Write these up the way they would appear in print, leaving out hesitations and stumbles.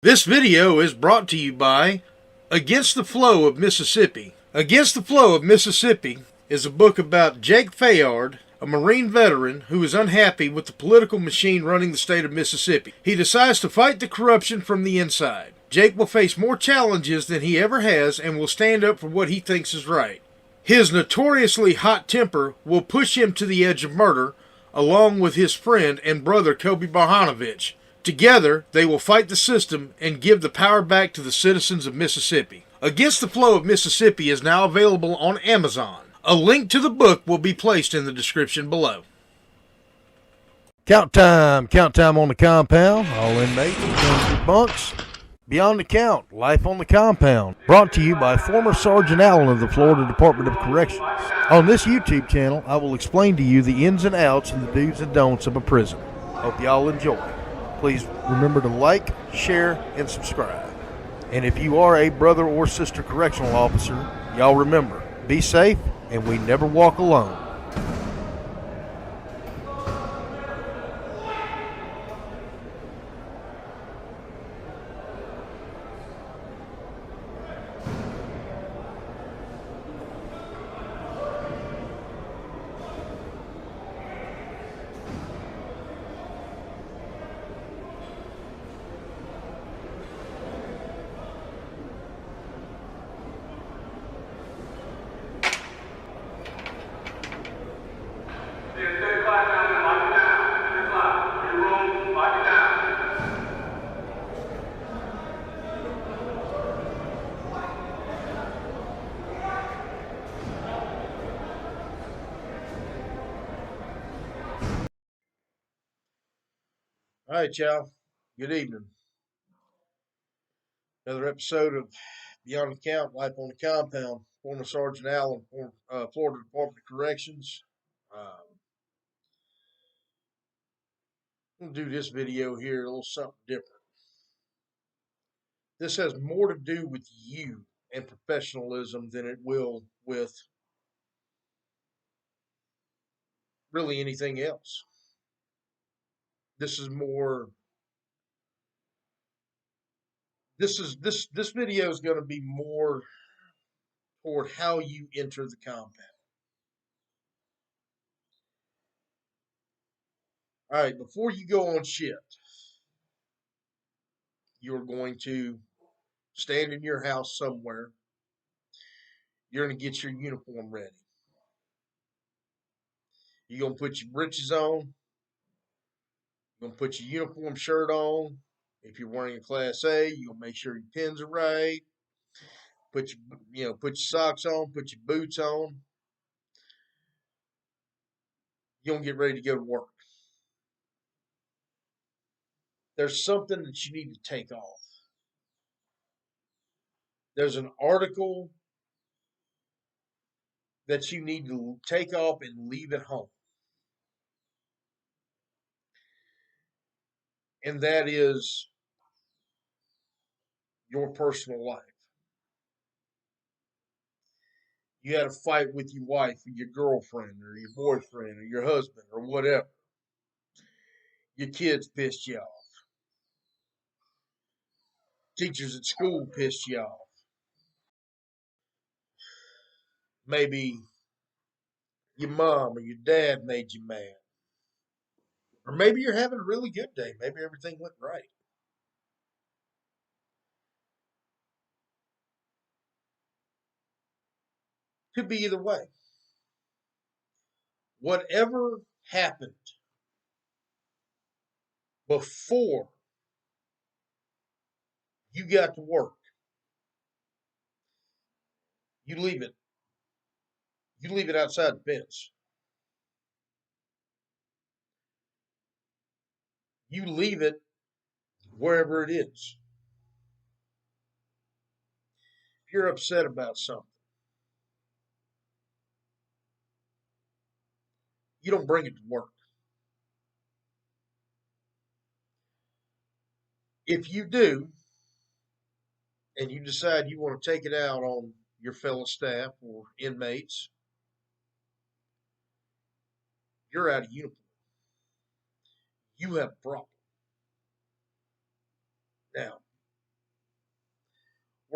This video is brought to you by Against the Flow of Mississippi. Against the Flow of Mississippi is a book about Jake Fayard, a Marine veteran who is unhappy with the political machine running the state of Mississippi. He decides to fight the corruption from the inside. Jake will face more challenges than he ever has and will stand up for what he thinks is right. His notoriously hot temper will push him to the edge of murder, along with his friend and brother Kobe Barhanovich. Together, they will fight the system and give the power back to the citizens of Mississippi. Against the Flow of Mississippi is now available on Amazon. A link to the book will be placed in the description below. Count time on the compound. All inmates return to bunks. Beyond the Count, Life on the Compound. Brought to you by former Sergeant Allen of the Florida Department of Corrections. On this YouTube channel, I will explain to you the ins and outs and the do's and don'ts of a prison. Hope y'all enjoy. Please remember to like, share, and subscribe. And if you are a brother or sister correctional officer, y'all remember, be safe and we never walk alone. All right, y'all. Good evening. Another episode of Beyond the Count, Life on the Compound. Former Sergeant Allen, Florida Department of Corrections. I'm going to do this video here, a little something different. This has more to do with you and professionalism than it will with really anything else. This is more. This video is going to be more toward how you enter the compound. All right, before you go on shift, you're going to stand in your house somewhere. You're going to get your uniform ready. You're going to put your breeches on. You're going to put your uniform shirt on. If you're wearing a Class A, you're going to make sure your pins are right. Put your socks on. Put your boots on. You're going to get ready to go to work. There's something that you need to take off. There's an article that you need to take off and leave at home. And that is your personal life. You had a fight with your wife or your girlfriend or your boyfriend or your husband or whatever. Your kids pissed you off. Teachers at school pissed you off. Maybe your mom or your dad made you mad. Or maybe you're having a really good day. Maybe everything went right. Could be either way. Whatever happened before you got to work, you leave it. You leave it outside the fence. You leave it wherever it is. If you're upset about something, you don't bring it to work. If you do, and you decide you want to take it out on your fellow staff or inmates, you're out of uniform. You have a problem. Now,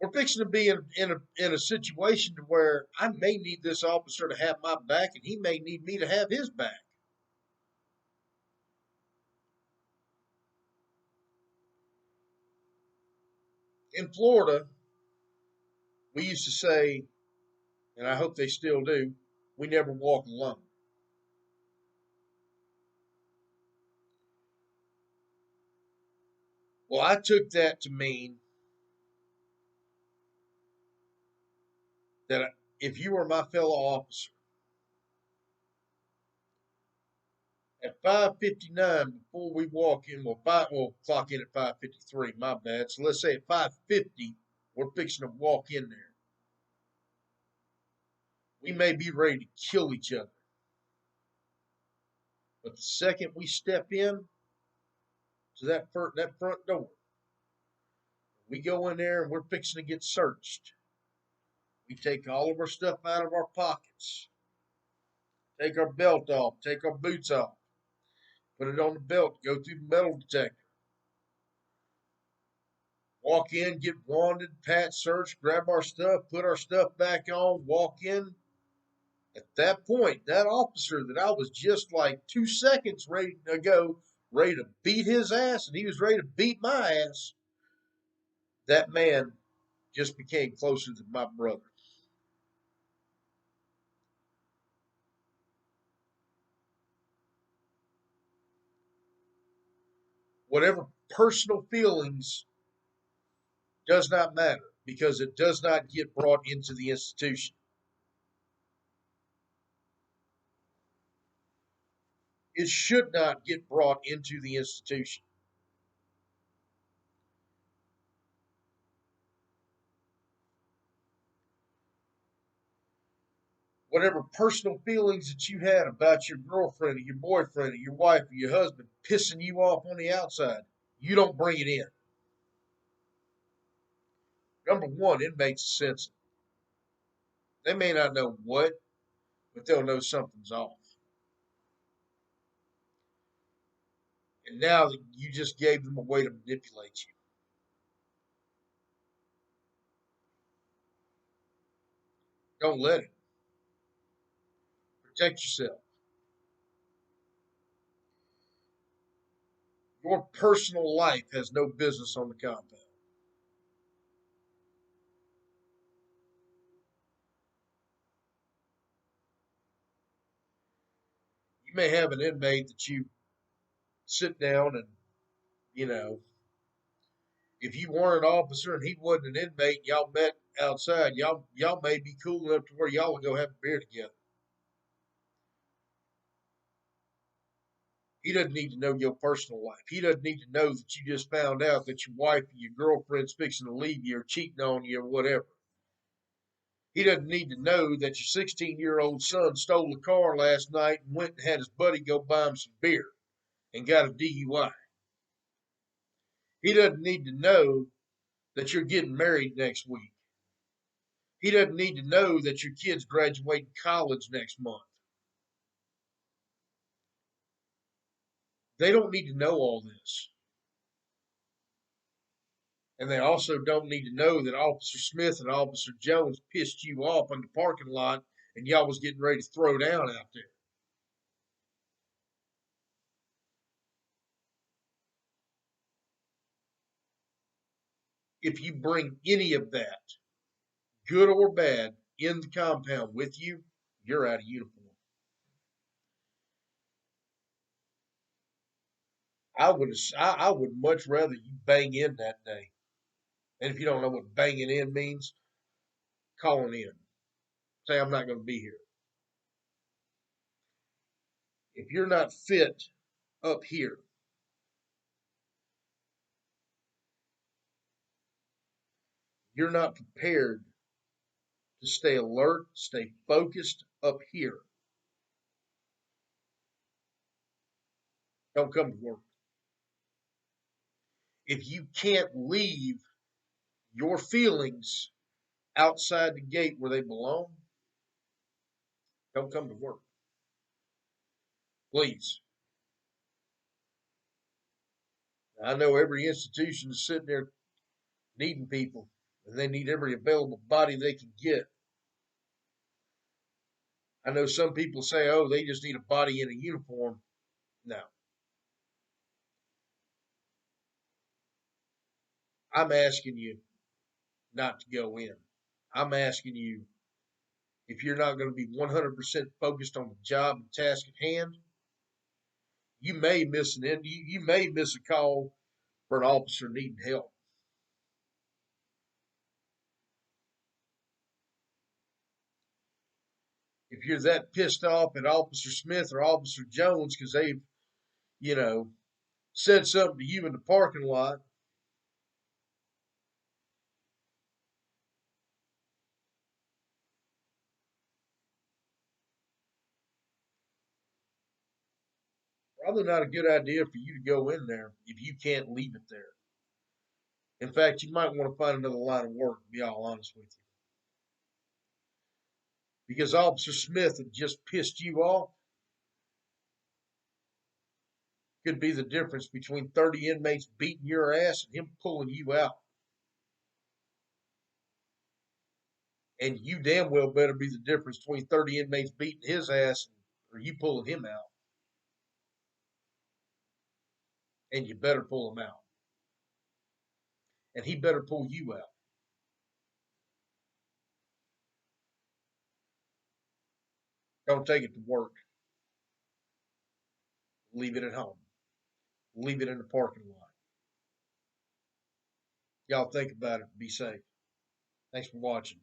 We're fixing to be in a situation to where I may need this officer to have my back, and he may need me to have his back. In Florida, we used to say, and I hope they still do, we never walk alone. Well, I took that to mean that if you were my fellow officer, at 5:59 before we walk in, we'll clock in at 5:53. My bad. So let's say at 5:50 we're fixing to walk in there. We may be ready to kill each other, but the second we step in to that front door, we go in there and we're fixing to get searched. We take all of our stuff out of our pockets, take our belt off, take our boots off, put it on the belt, go through the metal detector. Walk in, get wanded, pat, search, grab our stuff, put our stuff back on, walk in. At that point, that officer that I was just like 2 seconds ready ago, ready to beat his ass, and he was ready to beat my ass, that man just became closer to my brother. Whatever personal feelings does not matter because it does not get brought into the institution. It should not get brought into the institution. Whatever personal feelings that you had about your girlfriend or your boyfriend or your wife or your husband pissing you off on the outside, you don't bring it in. Number one, inmates are sensitive. They may not know what, but they'll know something's off. And now that you just gave them a way to manipulate you. Don't let it. Protect yourself. Your personal life has no business on the compound. You may have an inmate that you sit down and, you know, if you weren't an officer and he wasn't an inmate, y'all met outside, y'all may be cool enough to where y'all will go have a beer together. He doesn't need to know your personal life. He doesn't need to know that you just found out that your wife or your girlfriend's fixing to leave you or cheating on you or whatever. He doesn't need to know that your 16-year-old son stole a car last night and went and had his buddy go buy him some beer and got a DUI. He doesn't need to know that you're getting married next week. He doesn't need to know that your kid's graduating college next month. They don't need to know all this. And they also don't need to know that Officer Smith and Officer Jones pissed you off in the parking lot and y'all was getting ready to throw down out there. If you bring any of that, good or bad, in the compound with you, you're out of uniform. I would much rather you bang in that day. And if you don't know what banging in means, calling in. Say I'm not going to be here. If you're not fit up here, you're not prepared to stay alert, stay focused up here. Don't come to work. If you can't leave your feelings outside the gate where they belong, don't come to work. Please. I know every institution is sitting there needing people. and they need every available body they can get. I know some people say, oh, they just need a body in a uniform. No. I'm asking you not to go in. I'm asking you, if you're not going to be 100% focused on the job and task at hand, you may miss you may miss a call for an officer needing help. If you're that pissed off at Officer Smith or Officer Jones because they've, you know, said something to you in the parking lot, probably not a good idea for you to go in there if you can't leave it there. In fact, you might want to find another line of work, to be all honest with you. Because Officer Smith had just pissed you off could be the difference between 30 inmates beating your ass and him pulling you out. And you damn well better be the difference between 30 inmates beating his ass or you pulling him out. And you better pull him out. And he better pull you out. Don't take it to work. Leave it at home. Leave it in the parking lot. Y'all think about it. Be safe. Thanks for watching.